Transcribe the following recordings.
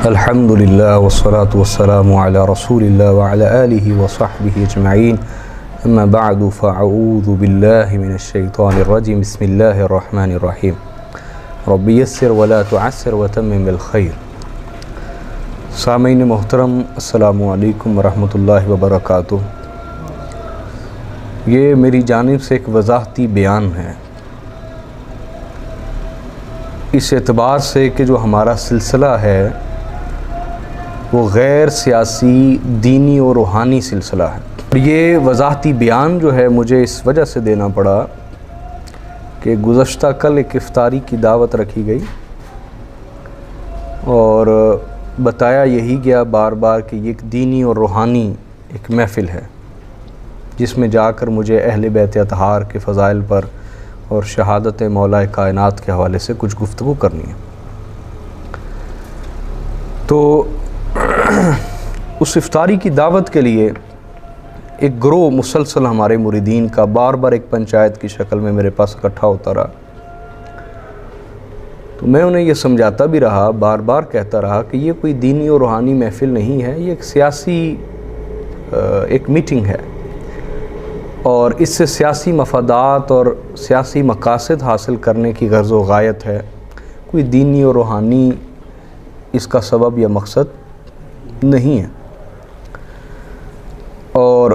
الحمدللہ والصلاة والسلام علی رسول اللہ وعلی آلہ وصحبہ اجمعین اما بعد فاعوذ باللہ من الشیطان الرجیم بسم اللہ الرحمن الرحیم رب یسر ولا تعسر وتمم بالخیر۔ سامعین محترم، السلام علیکم ورحمۃ اللہ وبرکاتہ۔ یہ میری جانب سے ایک وضاحتی بیان ہے، اس اعتبار سے کہ جو ہمارا سلسلہ ہے وہ غیر سیاسی، دینی اور روحانی سلسلہ ہے۔ یہ وضاحتی بیان جو ہے مجھے اس وجہ سے دینا پڑا کہ گزشتہ کل ایک افطاری کی دعوت رکھی گئی اور بتایا یہی گیا بار بار کہ یہ ایک دینی اور روحانی ایک محفل ہے جس میں جا کر مجھے اہل بیت اطہار کے فضائل پر اور شہادت مولا کائنات کے حوالے سے کچھ گفتگو کرنی ہے۔ تو اس افطاری کی دعوت کے لیے ایک گروہ مسلسل ہمارے مریدین کا بار بار ایک پنچایت کی شکل میں میرے پاس اکٹھا ہوتا رہا، تو میں انہیں یہ سمجھاتا بھی رہا، بار بار کہتا رہا کہ یہ کوئی دینی اور روحانی محفل نہیں ہے، یہ ایک سیاسی ایک میٹنگ ہے اور اس سے سیاسی مفادات اور سیاسی مقاصد حاصل کرنے کی غرض و غایت ہے، کوئی دینی اور روحانی اس کا سبب یا مقصد نہیں ہے۔ اور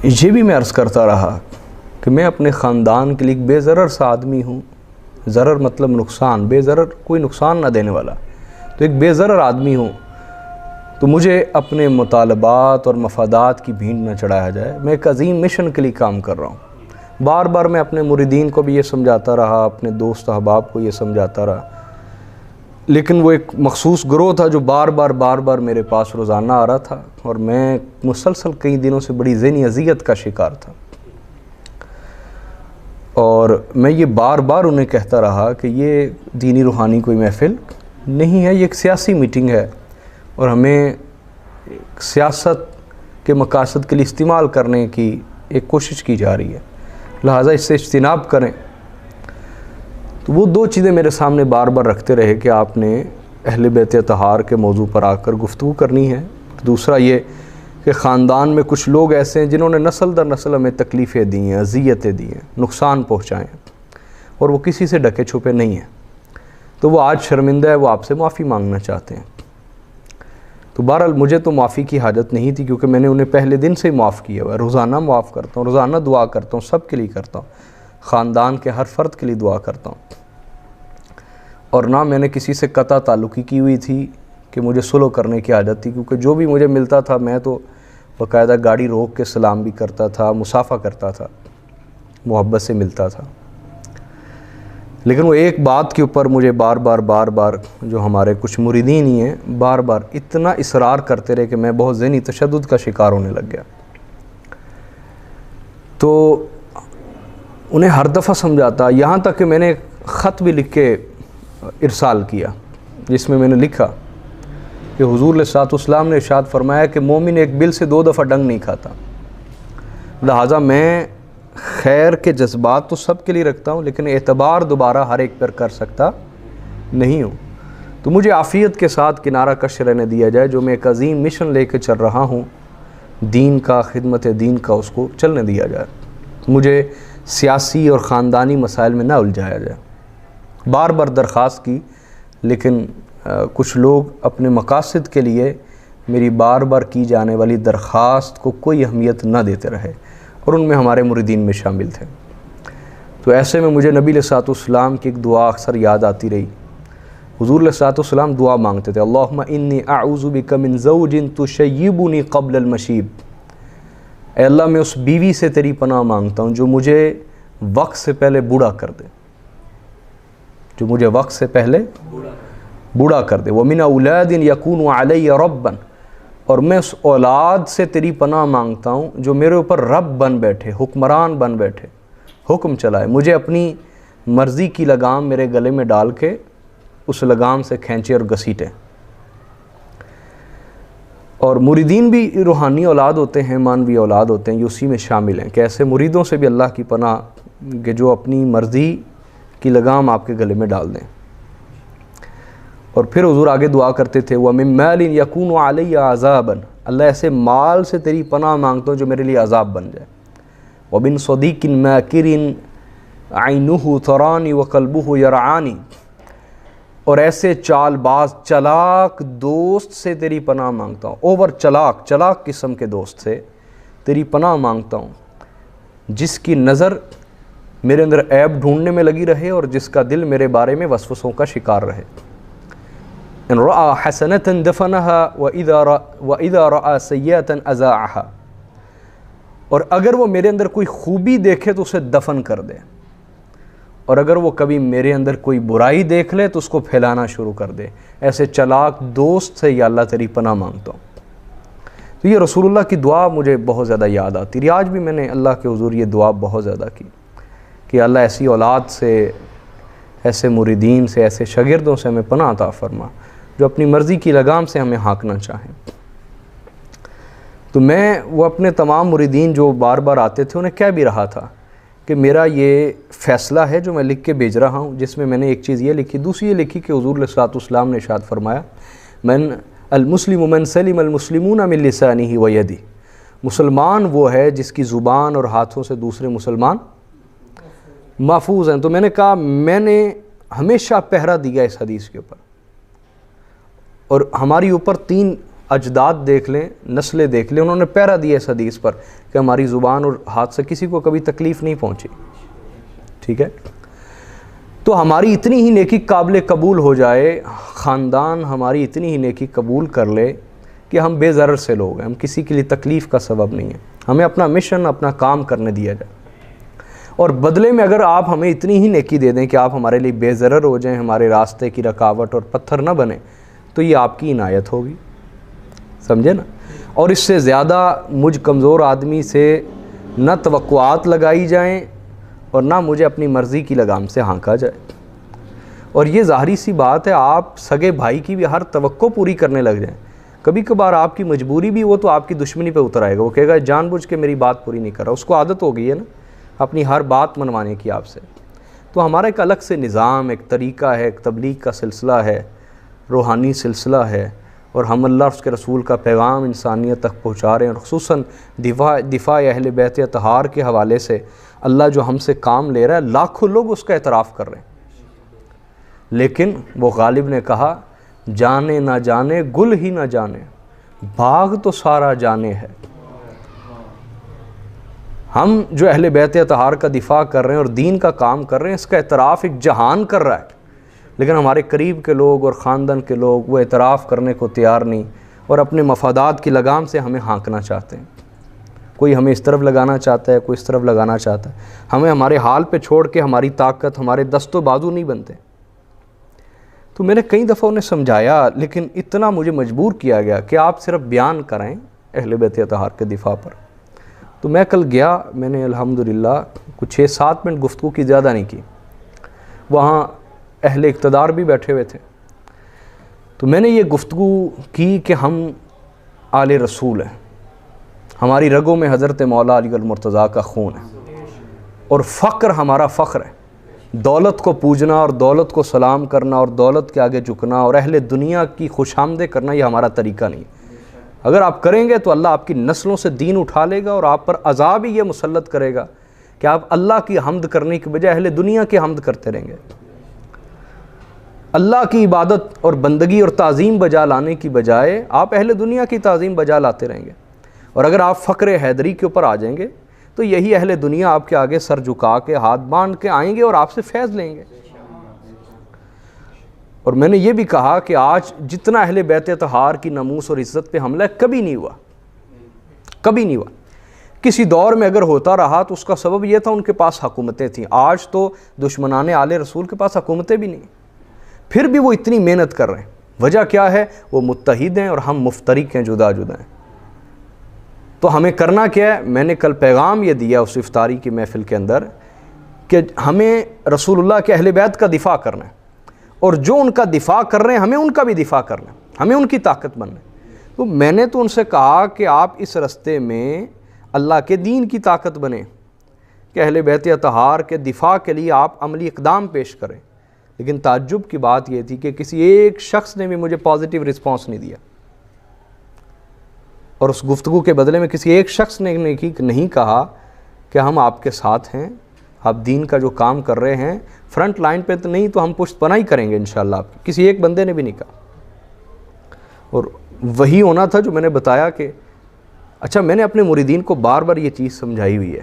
یہ بھی میں عرض کرتا رہا کہ میں اپنے خاندان کے لیے ایک بے ضرر سا آدمی ہوں، ضرر مطلب نقصان، بے ضرر کوئی نقصان نہ دینے والا، تو ایک بے ضرر آدمی ہوں، تو مجھے اپنے مطالبات اور مفادات کی بھینڈ نہ چڑھایا جائے۔ میں ایک عظیم مشن کے لیے کام کر رہا ہوں۔ بار بار میں اپنے مریدین کو بھی یہ سمجھاتا رہا، اپنے دوست احباب کو یہ سمجھاتا رہا، لیکن وہ ایک مخصوص گروہ تھا جو بار بار میرے پاس روزانہ آ رہا تھا اور میں مسلسل کئی دنوں سے بڑی ذہنی اذیت کا شکار تھا، اور میں یہ بار بار انہیں کہتا رہا کہ یہ دینی روحانی کوئی محفل نہیں ہے، یہ ایک سیاسی میٹنگ ہے اور ہمیں سیاست کے مقاصد کے لیے استعمال کرنے کی ایک کوشش کی جا رہی ہے، لہٰذا اس سے اجتناب کریں۔ تو وہ دو چیزیں میرے سامنے بار بار رکھتے رہے کہ آپ نے اہل بیت اطہار کے موضوع پر آ کر گفتگو کرنی ہے، دوسرا یہ کہ خاندان میں کچھ لوگ ایسے ہیں جنہوں نے نسل در نسل ہمیں تکلیفیں دی ہیں، اذیتیں دی ہیں، نقصان پہنچائے ہیں، اور وہ کسی سے ڈکے چھپے نہیں ہیں، تو وہ آج شرمندہ ہے، وہ آپ سے معافی مانگنا چاہتے ہیں۔ تو بہرحال مجھے تو معافی کی حاجت نہیں تھی، کیونکہ میں نے انہیں پہلے دن سے ہی معاف کیا ہوا ہے، روزانہ معاف کرتا ہوں، روزانہ دعا کرتا ہوں، سب کے لیے کرتا ہوں، خاندان کے ہر فرد کے لیے دعا کرتا ہوں، اور نہ میں نے کسی سے قطع تعلقی کی ہوئی تھی کہ مجھے صلح کرنے کی عادت تھی، کیونکہ جو بھی مجھے ملتا تھا میں تو باقاعدہ گاڑی روک کے سلام بھی کرتا تھا، مصافحہ کرتا تھا، محبت سے ملتا تھا۔ لیکن وہ ایک بات کے اوپر مجھے بار بار جو ہمارے کچھ مریدین ہی ہیں بار بار اتنا اصرار کرتے رہے کہ میں بہت ذہنی تشدد کا شکار ہونے لگ گیا۔ تو انہیں ہر دفعہ سمجھاتا، یہاں تک کہ میں نے خط بھی لکھ کے ارسال کیا جس میں نے لکھا کہ حضور علیہ السلام نے ارشاد فرمایا کہ مومن ایک بل سے 2 دفعہ ڈنگ نہیں کھاتا، لہٰذا میں خیر کے جذبات تو سب کے لیے رکھتا ہوں، لیکن اعتبار دوبارہ ہر ایک پر کر سکتا نہیں ہوں، تو مجھے عافیت کے ساتھ کنارہ کش رہنے دیا جائے، جو میں ایک عظیم مشن لے کے چل رہا ہوں دین کا، خدمت دین کا، اس کو چلنے دیا جائے، مجھے سیاسی اور خاندانی مسائل میں نہ الجھایا جائے۔ بار بار درخواست کی، لیکن کچھ لوگ اپنے مقاصد کے لیے میری بار بار کی جانے والی درخواست کو کوئی اہمیت نہ دیتے رہے، اور ان میں ہمارے مریدین میں شامل تھے۔ تو ایسے میں مجھے نبی علیہ السلام کی ایک دعا اکثر یاد آتی رہی۔ حضور علیہ السلام دعا مانگتے تھے، اللہم انی اعوذ بک من زوج تشیبنی قبل المشیب، اے اللہ میں اس بیوی سے تیری پناہ مانگتا ہوں جو مجھے وقت سے پہلے بوڑھا کر دے، جو مجھے وقت سے پہلے بوڑھا کر دے، وَمِنَ أَوْلَادٍ يَكُونُ عَلَيَّ رَبًّا، اور میں اس اولاد سے تیری پناہ مانگتا ہوں جو میرے اوپر رب بن بیٹھے، حکمران بن بیٹھے، حکم چلائے، مجھے اپنی مرضی کی لگام میرے گلے میں ڈال کے اس لگام سے کھینچے اور گھسیٹے۔ اور مریدین بھی روحانی اولاد ہوتے ہیں، مانوی اولاد ہوتے ہیں، یہ اسی میں شامل ہیں کہ ایسے مریدوں سے بھی اللہ کی پناہ کہ جو اپنی مرضی کی لگام آپ کے گلے میں ڈال دیں۔ اور پھر حضور آگے دعا کرتے تھے وَمِن مَالٍ يَكُونُ عَلَيَّ عَذَابًا، اللہ ایسے مال سے تیری پناہ مانگتا ہوں جو میرے لیے عذاب بن جائے. وَمِن صَدِيقٍ مَاكِرٍ عَيْنُهُ تَرَانِي وَقَلْبُهُ يَرْعَانِي، اور ایسے چال باز چلاک دوست سے تیری پناہ مانگتا ہوں، اوور چلاک قسم کے دوست سے تیری پناہ مانگتا ہوں، جس کی نظر میرے اندر عیب ڈھونڈنے میں لگی رہے اور جس کا دل میرے بارے میں وسوسوں کا شکار رہے. ان رأى حسنة دفنها وإذا رأى سيئة أذاعها، اور اگر وہ میرے اندر کوئی خوبی دیکھے تو اسے دفن کر دے، اور اگر وہ کبھی میرے اندر کوئی برائی دیکھ لے تو اس کو پھیلانا شروع کر دے. ایسے چلاک دوست سے یا اللہ تیری پناہ مانگتا ہوں. تو یہ رسول اللہ کی دعا مجھے بہت زیادہ یاد آتی رہی. آج بھی میں نے اللہ کے حضور یہ دعا بہت زیادہ کی کہ اللہ ایسی اولاد سے، ایسے مریدین سے، ایسے شاگردوں سے ہمیں پناہ عطا فرما جو اپنی مرضی کی لگام سے ہمیں ہانکنا چاہیں. تو میں وہ اپنے تمام مریدین جو بار بار آتے تھے انہیں کہہ بھی رہا تھا کہ میرا یہ فیصلہ ہے جو میں لکھ کے بھیج رہا ہوں، جس میں نے ایک چیز یہ لکھی، دوسری یہ لکھی کہ حضور علیہ الصلوۃ والسلام نے ارشاد فرمایا من المسلم من سلم المسلمون من لسانہ ویدہ، مسلمان وہ ہے جس کی زبان اور ہاتھوں سے دوسرے مسلمان محفوظ ہیں. تو میں نے کہا میں نے ہمیشہ پہرا دیا اس حدیث کے اوپر، اور ہماری اوپر 3 اجداد دیکھ لیں، نسلیں دیکھ لیں، انہوں نے پہرا دیا اس حدیث پر کہ ہماری زبان اور ہاتھ سے کسی کو کبھی تکلیف نہیں پہنچی. ٹھیک ہے، تو ہماری اتنی ہی نیکی قابل قبول ہو جائے، خاندان ہماری اتنی ہی نیکی قبول کر لے کہ ہم بے ضرر سے لوگ ہیں، ہم کسی کے لیے تکلیف کا سبب نہیں ہیں، ہمیں اپنا مشن، اپنا کام کرنے دیا جائے، اور بدلے میں اگر آپ ہمیں اتنی ہی نیکی دے دیں کہ آپ ہمارے لیے بے ضرر ہو جائیں، ہمارے راستے کی رکاوٹ اور پتھر نہ بنیں، تو یہ آپ کی عنایت ہوگی. سمجھے نا؟ اور اس سے زیادہ مجھ کمزور آدمی سے نہ توقعات لگائی جائیں اور نہ مجھے اپنی مرضی کی لگام سے ہانکا جائے. اور یہ ظاہری سی بات ہے، آپ سگے بھائی کی بھی ہر توقع پوری کرنے لگ جائیں، کبھی کبھار آپ کی مجبوری بھی وہ تو آپ کی دشمنی پہ اتر آئے گا، وہ کہے گا جان بوجھ کے میری بات پوری نہیں کر رہا، اس کو عادت ہو گئی ہے نا اپنی ہر بات منوانے کی آپ سے. تو ہمارا ایک الگ سے نظام، ایک طریقہ ہے، ایک تبلیغ کا سلسلہ ہے، روحانی سلسلہ ہے، اور ہم اللہ اور اس کے رسول کا پیغام انسانیت تک پہنچا رہے ہیں. اور خصوصاً دفاع اہل بیت اطہار کے حوالے سے اللہ جو ہم سے کام لے رہا ہے، لاکھوں لوگ اس کا اعتراف کر رہے ہیں. لیکن وہ غالب نے کہا جانے نہ جانے گل ہی نہ جانے، باغ تو سارا جانے ہے. ہم جو اہل بیت اطہار کا دفاع کر رہے ہیں اور دین کا کام کر رہے ہیں، اس کا اعتراف ایک جہان کر رہا ہے، لیکن ہمارے قریب کے لوگ اور خاندان کے لوگ وہ اعتراف کرنے کو تیار نہیں، اور اپنے مفادات کی لگام سے ہمیں ہانکنا چاہتے ہیں. کوئی ہمیں اس طرف لگانا چاہتا ہے، کوئی اس طرف لگانا چاہتا ہے. ہمیں ہمارے حال پہ چھوڑ کے ہماری طاقت، ہمارے دست و بازو نہیں بنتے. تو میں نے کئی دفعہ انہیں سمجھایا، لیکن اتنا مجھے مجبور کیا گیا کہ آپ صرف بیان کریں اہل بیت اطہار کے دفاع پر. تو میں کل گیا، میں نے الحمدللہ کچھ 6-7 منٹ گفتگو کی، زیادہ نہیں کی. وہاں اہل اقتدار بھی بیٹھے ہوئے تھے. تو میں نے یہ گفتگو کی کہ ہم آل رسول ہیں، ہماری رگوں میں حضرت مولا علی المرتضیٰ کا خون ہے، اور فخر ہمارا فخر ہے. دولت کو پوجنا اور دولت کو سلام کرنا اور دولت کے آگے جھکنا اور اہل دنیا کی خوش آمدید کرنا یہ ہمارا طریقہ نہیں. اگر آپ کریں گے تو اللہ آپ کی نسلوں سے دین اٹھا لے گا اور آپ پر عذاب ہی یہ مسلط کرے گا کہ آپ اللہ کی حمد کرنے کی بجائے اہل دنیا کی حمد کرتے رہیں گے. اللہ کی عبادت اور بندگی اور تعظیم بجا لانے کی بجائے آپ اہل دنیا کی تعظیم بجا لاتے رہیں گے. اور اگر آپ فقر حیدری کے اوپر آ جائیں گے تو یہی اہل دنیا آپ کے آگے سر جھکا کے ہاتھ باندھ کے آئیں گے اور آپ سے فیض لیں گے. اور میں نے یہ بھی کہا کہ آج جتنا اہل بیت اطہار کی ناموس اور عزت پہ حملہ کبھی نہیں ہوا، کبھی نہیں ہوا. کسی دور میں اگر ہوتا رہا تو اس کا سبب یہ تھا ان کے پاس حکومتیں تھیں. آج تو دشمنان آل رسول کے پاس حکومتیں بھی نہیں، پھر بھی وہ اتنی محنت کر رہے ہیں. وجہ کیا ہے؟ وہ متحد ہیں اور ہم مفترق ہیں، جدا جدا ہیں. تو ہمیں کرنا کیا ہے؟ میں نے کل پیغام یہ دیا اس افطاری کی محفل کے اندر کہ ہمیں رسول اللہ کے اہل بیت کا دفاع کرنا ہے، اور جو ان کا دفاع کر رہے ہیں ہمیں ان کا بھی دفاع کرنا ہے، ہمیں ان کی طاقت بننا ہے. تو میں نے تو ان سے کہا کہ آپ اس رستے میں اللہ کے دین کی طاقت بنیں کہ اہل بیت اطہار کے دفاع کے لیے آپ عملی اقدام پیش کریں. لیکن تعجب کی بات یہ تھی کہ کسی ایک شخص نے بھی مجھے پازیٹیو رسپانس نہیں دیا، اور اس گفتگو کے بدلے میں کسی ایک شخص نے نہیں کہا کہ ہم آپ کے ساتھ ہیں، آپ دین کا جو کام کر رہے ہیں فرنٹ لائن پہ تو نہیں تو ہم پشت پناہی کریں گے انشاءاللہ آپ کی، کسی ایک بندے نے بھی نہیں کہا۔ اور وہی ہونا تھا جو میں نے بتایا کہ اچھا میں نے اپنے مریدین کو بار بار یہ چیز سمجھائی ہوئی ہے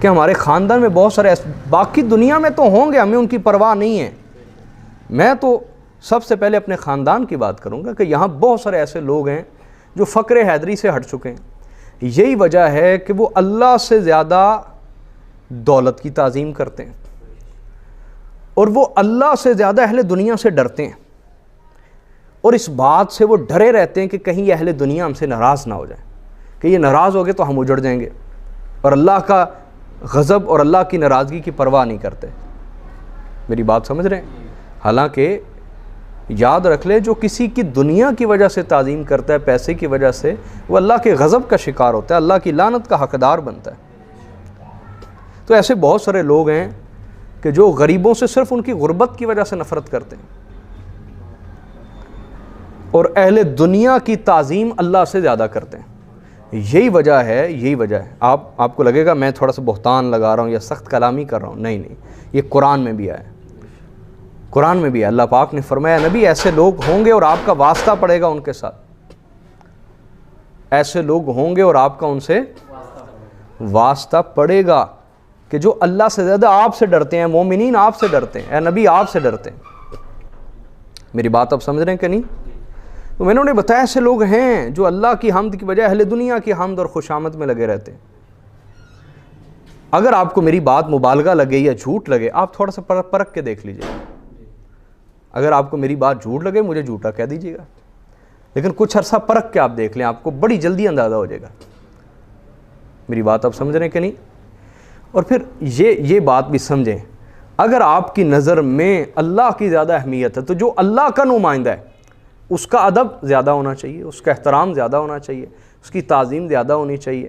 کہ ہمارے خاندان میں بہت سارے باقی دنیا میں تو ہوں گے، ہمیں ان کی پرواہ نہیں ہے، میں تو سب سے پہلے اپنے خاندان کی بات کروں گا کہ یہاں بہت سارے ایسے لوگ ہیں جو فقر حیدری سے ہٹ چکے ہیں۔ یہی وجہ ہے کہ وہ اللہ سے زیادہ دولت کی تعظیم کرتے ہیں، اور وہ اللہ سے زیادہ اہل دنیا سے ڈرتے ہیں، اور اس بات سے وہ ڈرے رہتے ہیں کہ کہیں یہ اہل دنیا ہم سے ناراض نہ ہو جائیں، کہ یہ ناراض ہو گئے تو ہم اجڑ جائیں گے، اور اللہ کا غضب اور اللہ کی ناراضگی کی پرواہ نہیں کرتے۔ میری بات سمجھ رہے ہیں؟ حالانکہ یاد رکھ لے جو کسی کی دنیا کی وجہ سے تعظیم کرتا ہے، پیسے کی وجہ سے، وہ اللہ کے غضب کا شکار ہوتا ہے، اللہ کی لعنت کا حقدار بنتا ہے۔ تو ایسے بہت سارے لوگ ہیں کہ جو غریبوں سے صرف ان کی غربت کی وجہ سے نفرت کرتے ہیں، اور اہل دنیا کی تعظیم اللہ سے زیادہ کرتے ہیں۔ یہی وجہ ہے آپ کو لگے گا میں تھوڑا سا بہتان لگا رہا ہوں یا سخت کلامی کر رہا ہوں، نہیں، یہ قرآن میں بھی آیا، قرآن میں بھی ہے۔ اللہ پاک نے فرمایا نبی ایسے لوگ ہوں گے اور آپ کا واسطہ پڑے گا ان کے ساتھ، ایسے لوگ ہوں گے اور آپ کا ان سے واسطہ پڑے گا کہ جو اللہ سے زیادہ آپ سے ڈرتے ہیں، مومنین آپ سے ڈرتے ہیں، اے نبی آپ سے ڈرتے ہیں۔ میری بات آپ سمجھ رہے ہیں کہ نہیں؟ تو میں نے بتایا ایسے لوگ ہیں جو اللہ کی حمد کی بجائے اہل دنیا کی حمد اور خوشامد میں لگے رہتے ہیں۔ اگر آپ کو میری بات مبالغہ لگے یا جھوٹ لگے، آپ تھوڑا سا پرکھ کے دیکھ لیجئے۔ اگر آپ کو میری بات جھوٹ لگے مجھے جھوٹا کہہ دیجیے گا، لیکن کچھ عرصہ پرکھ کے آپ دیکھ لیں، آپ کو بڑی جلدی اندازہ ہو جائے گا۔ میری بات آپ سمجھ رہے ہیں کہ نہیں؟ اور پھر یہ بات بھی سمجھیں، اگر آپ کی نظر میں اللہ کی زیادہ اہمیت ہے تو جو اللہ کا نمائندہ ہے اس کا ادب زیادہ ہونا چاہیے، اس کا احترام زیادہ ہونا چاہیے، اس کی تعظیم زیادہ ہونی چاہیے،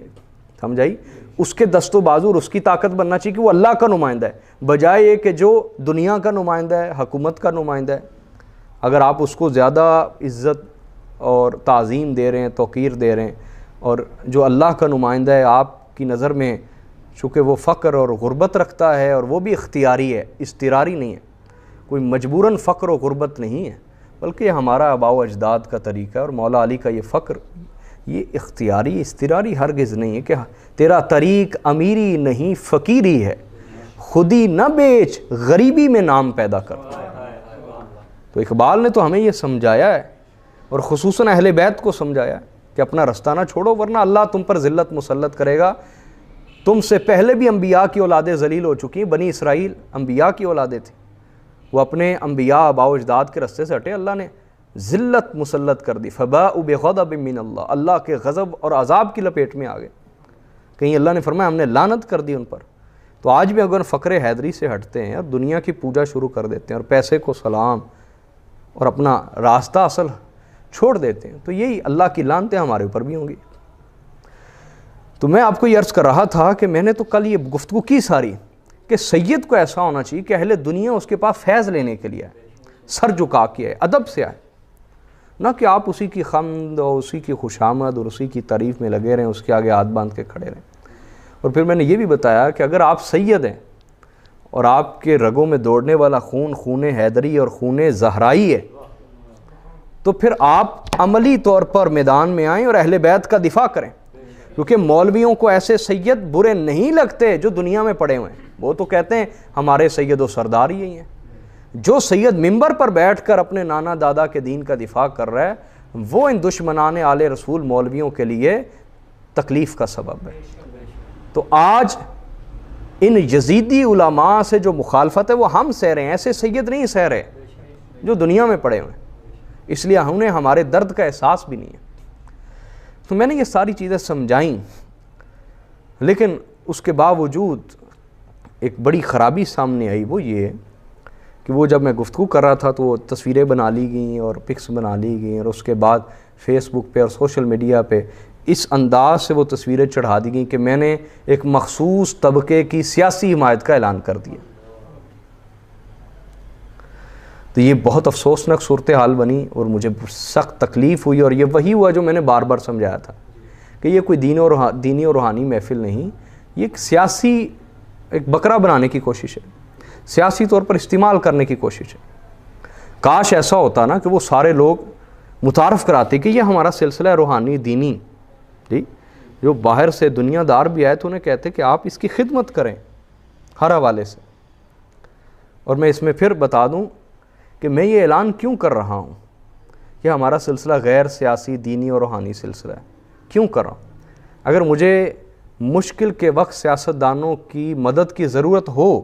سمجھائی؟ اس کے دست و بازو اور اس کی طاقت بننا چاہیے کہ وہ اللہ کا نمائندہ ہے، بجائے یہ کہ جو دنیا کا نمائندہ ہے، حکومت کا نمائندہ ہے، اگر آپ اس کو زیادہ عزت اور تعظیم دے رہے ہیں، توقیر دے رہے ہیں، اور جو اللہ کا نمائندہ ہے آپ کی نظر میں چونکہ وہ فقر اور غربت رکھتا ہے، اور وہ بھی اختیاری ہے، اضطراری نہیں ہے، کوئی مجبوراً فقر و غربت نہیں ہے، بلکہ یہ ہمارا آباء و اجداد کا طریقہ ہے، اور مولا علی کا یہ فقر یہ اختیاری اضطراری ہرگز نہیں ہے کہ تیرا طریق امیری نہیں فقیری ہے، خودی نہ بیچ غریبی میں نام پیدا کر۔ تو اقبال نے تو ہمیں یہ سمجھایا ہے، اور خصوصاً اہل بیت کو سمجھایا ہے کہ اپنا رستہ نہ چھوڑو ورنہ اللہ تم پر ذلت مسلط کرے گا۔ تم سے پہلے بھی انبیاء کی اولادیں ذلیل ہو چکی ہیں، بنی اسرائیل انبیاء کی اولادیں تھیں، وہ اپنے انبیاء آباء و اجداد کے رستے سے ہٹے، اللہ نے ذلت مسلط کر دی، فباءوا بغضب من اللہ، اللہ کے غضب اور عذاب کی لپیٹ میں آ گئے۔ کہیں اللہ نے فرمایا ہم نے لعنت کر دی ان پر۔ تو آج بھی اگر فقر حیدری سے ہٹتے ہیں اور دنیا کی پوجا شروع کر دیتے ہیں اور پیسے کو سلام اور اپنا راستہ اصل چھوڑ دیتے ہیں تو یہی اللہ کی لعنتیں ہمارے اوپر بھی ہوں گی۔ تو میں آپ کو یہ عرض کر رہا تھا کہ میں نے تو کل یہ گفتگو کی ساری کہ سید کو ایسا ہونا چاہیے کہ اہل دنیا اس کے پاس فیض لینے کے لیے آئے، سر جھکا کے آئے، ادب سے آئے، نہ کہ آپ اسی کی حمد اور اسی کی خوشامد اور اسی کی تعریف میں لگے رہیں، اس کے آگے ہاتھ باندھ کے کھڑے رہیں۔ اور پھر میں نے یہ بھی بتایا کہ اگر آپ سید ہیں اور آپ کے رگوں میں دوڑنے والا خون خون حیدری اور خون زہرائی ہے تو پھر آپ عملی طور پر میدان میں آئیں اور اہل بیت کا دفاع کریں، کیونکہ مولویوں کو ایسے سید برے نہیں لگتے جو دنیا میں پڑے ہوئے ہیں، وہ تو کہتے ہیں ہمارے سید و سردار یہی ہیں۔ جو سید منبر پر بیٹھ کر اپنے نانا دادا کے دین کا دفاع کر رہا ہے وہ ان دشمنان آل رسول مولویوں کے لیے تکلیف کا سبب ہے۔ تو آج ان یزیدی علماء سے جو مخالفت ہے وہ ہم سہ رہے ہیں، ایسے سید نہیں سہ رہے جو دنیا میں پڑے ہوئے ہیں، اس لیے انہیں ہمارے درد کا احساس بھی نہیں ہے۔ تو میں نے یہ ساری چیزیں سمجھائیں، لیکن اس کے باوجود ایک بڑی خرابی سامنے آئی، وہ یہ کہ وہ جب میں گفتگو کر رہا تھا تو وہ تصویریں بنا لی گئیں اور پکس بنا لی گئیں، اور اس کے بعد فیس بک پہ اور سوشل میڈیا پہ اس انداز سے وہ تصویریں چڑھا دی گئیں کہ میں نے ایک مخصوص طبقے کی سیاسی حمایت کا اعلان کر دیا۔ تو یہ بہت افسوسناک صورتحال بنی اور مجھے سخت تکلیف ہوئی، اور یہ وہی ہوا جو میں نے بار بار سمجھایا تھا کہ یہ کوئی دینی اور روحانی محفل نہیں، یہ ایک سیاسی ایک بکرا بنانے کی کوشش ہے، سیاسی طور پر استعمال کرنے کی کوشش ہے۔ کاش ایسا ہوتا نا کہ وہ سارے لوگ متعارف کراتے کہ یہ ہمارا سلسلہ روحانی دینی، جی جو باہر سے دنیا دار بھی آئے تو انہیں کہتے کہ آپ اس کی خدمت کریں ہر حوالے سے۔ اور میں اس میں پھر بتا دوں کہ میں یہ اعلان کیوں کر رہا ہوں کہ ہمارا سلسلہ غیر سیاسی دینی اور روحانی سلسلہ ہے، کیوں کر رہا ہوں؟ اگر مجھے مشکل کے وقت سیاستدانوں کی مدد کی ضرورت ہو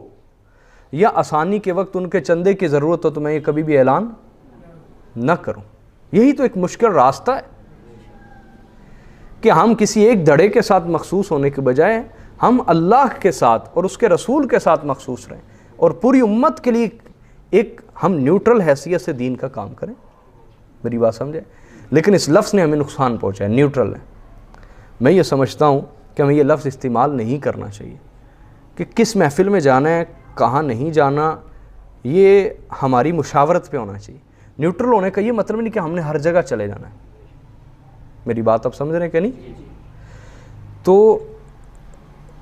یا آسانی کے وقت ان کے چندے کی ضرورت ہو تو میں یہ کبھی بھی اعلان نہ کروں۔ یہی تو ایک مشکل راستہ ہے کہ ہم کسی ایک دھڑے کے ساتھ مخصوص ہونے کے بجائے ہم اللہ کے ساتھ اور اس کے رسول کے ساتھ مخصوص رہیں اور پوری امت کے لیے ایک ہم نیوٹرل حیثیت سے دین کا کام کریں۔ میری بات سمجھے؟ لیکن اس لفظ نے ہمیں نقصان پہنچایا، نیوٹرل ہے۔ میں یہ سمجھتا ہوں کہ ہمیں یہ لفظ استعمال نہیں کرنا چاہیے کہ کس محفل میں جانا ہے، کہاں نہیں جانا، یہ ہماری مشاورت پہ ہونا چاہیے۔ نیوٹرل ہونے کا یہ مطلب نہیں کہ ہم نے ہر جگہ چلے جانا ہے۔ میری بات آپ سمجھ رہے ہیں کہ نہیں؟ تو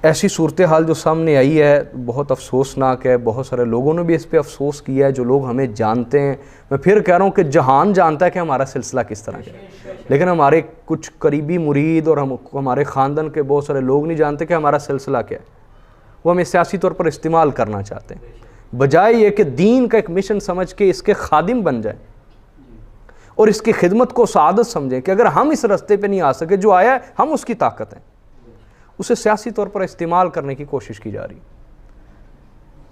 ایسی صورتحال جو سامنے آئی ہے بہت افسوسناک ہے، بہت سارے لوگوں نے بھی اس پہ افسوس کیا ہے جو لوگ ہمیں جانتے ہیں۔ میں پھر کہہ رہا ہوں کہ جہان جانتا ہے کہ ہمارا سلسلہ کس طرح کا ہے، لیکن ہمارے کچھ قریبی مرید اور ہمارے خاندان کے بہت سارے لوگ نہیں جانتے کہ ہمارا سلسلہ کیا ہے۔ وہ ہمیں سیاسی طور پر استعمال کرنا چاہتے ہیں، بجائے یہ کہ دین کا ایک مشن سمجھ کے اس کے خادم بن جائیں اور اس کی خدمت کو سعادت سمجھیں کہ اگر ہم اس راستے پہ نہیں آ سکے، جو آیا ہے ہم اس کی طاقت ہیں، اسے سیاسی طور پر استعمال کرنے کی کوشش کی جا رہی۔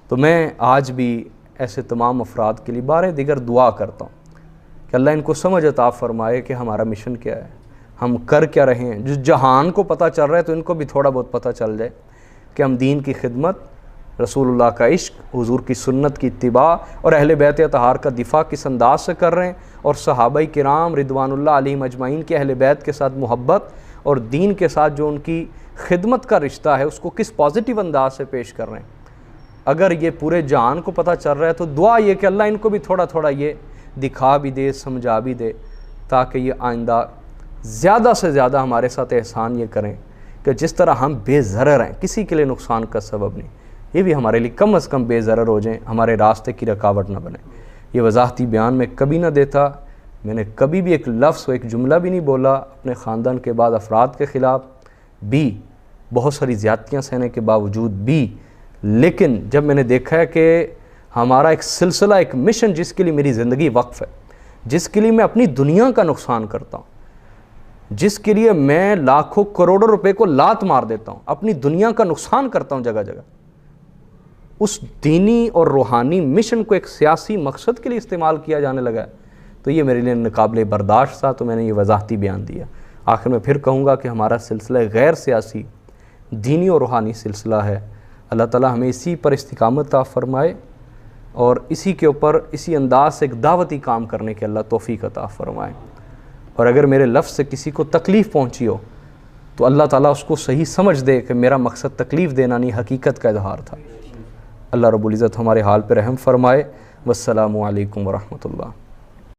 تو میں آج بھی ایسے تمام افراد کے لیے بارے دیگر دعا کرتا ہوں کہ اللہ ان کو سمجھ عطا فرمائے کہ ہمارا مشن کیا ہے، ہم کر کیا رہے ہیں۔ جس جہان کو پتہ چل رہا ہے تو ان کو بھی تھوڑا بہت پتہ چل جائے کہ ہم دین کی خدمت، رسول اللہ کا عشق، حضور کی سنت کی اتباع اور اہل بیت اطہار کا دفاع کس انداز سے کر رہے ہیں، اور صحابہ کرام رضوان اللہ علیہم اجمعین کے اہل بیت کے ساتھ محبت اور دین کے ساتھ جو ان کی خدمت کا رشتہ ہے اس کو کس پازیٹیو انداز سے پیش کر رہے ہیں۔ اگر یہ پورے جہان کو پتہ چل رہا ہے تو دعا یہ کہ اللہ ان کو بھی تھوڑا تھوڑا یہ دکھا بھی دے، سمجھا بھی دے، تاکہ یہ آئندہ زیادہ سے زیادہ ہمارے ساتھ احسان یہ کریں کہ جس طرح ہم بے ضرر ہیں، کسی کے لیے نقصان کا سبب نہیں، یہ بھی ہمارے لیے کم از کم بے ضرر ہو جائیں، ہمارے راستے کی رکاوٹ نہ بنیں۔ یہ وضاحتی بیان میں کبھی نہ دیتا، میں نے کبھی بھی ایک لفظ و ایک جملہ بھی نہیں بولا اپنے خاندان کے بعد افراد کے خلاف بھی، بہت ساری زیادتیاں سہنے کے باوجود بھی، لیکن جب میں نے دیکھا ہے کہ ہمارا ایک سلسلہ، ایک مشن جس کے لیے میری زندگی وقف ہے، جس کے لیے میں اپنی دنیا کا نقصان کرتا ہوں، جس کے لیے میں لاکھوں کروڑوں روپے کو لات مار دیتا ہوں، اپنی دنیا کا نقصان کرتا ہوں جگہ جگہ، اس دینی اور روحانی مشن کو ایک سیاسی مقصد کے لیے استعمال کیا جانے لگا ہے، تو یہ میرے لیے ناقابل برداشت تھا۔ تو میں نے یہ وضاحتی بیان دیا۔ آخر میں پھر کہوں گا کہ ہمارا سلسلہ غیر سیاسی دینی اور روحانی سلسلہ ہے۔ اللہ تعالیٰ ہمیں اسی پر استقامت عطا فرمائے اور اسی کے اوپر اسی انداز سے ایک دعوتی کام کرنے کے اللہ توفیق عطا فرمائے۔ اور اگر میرے لفظ سے کسی کو تکلیف پہنچی ہو تو اللہ تعالیٰ اس کو صحیح سمجھ دے کہ میرا مقصد تکلیف دینا نہیں، حقیقت کا اظہار تھا۔ اللہ رب العزت ہمارے حال پہ رحم فرمائے۔ والسلام علیکم ورحمۃ اللہ۔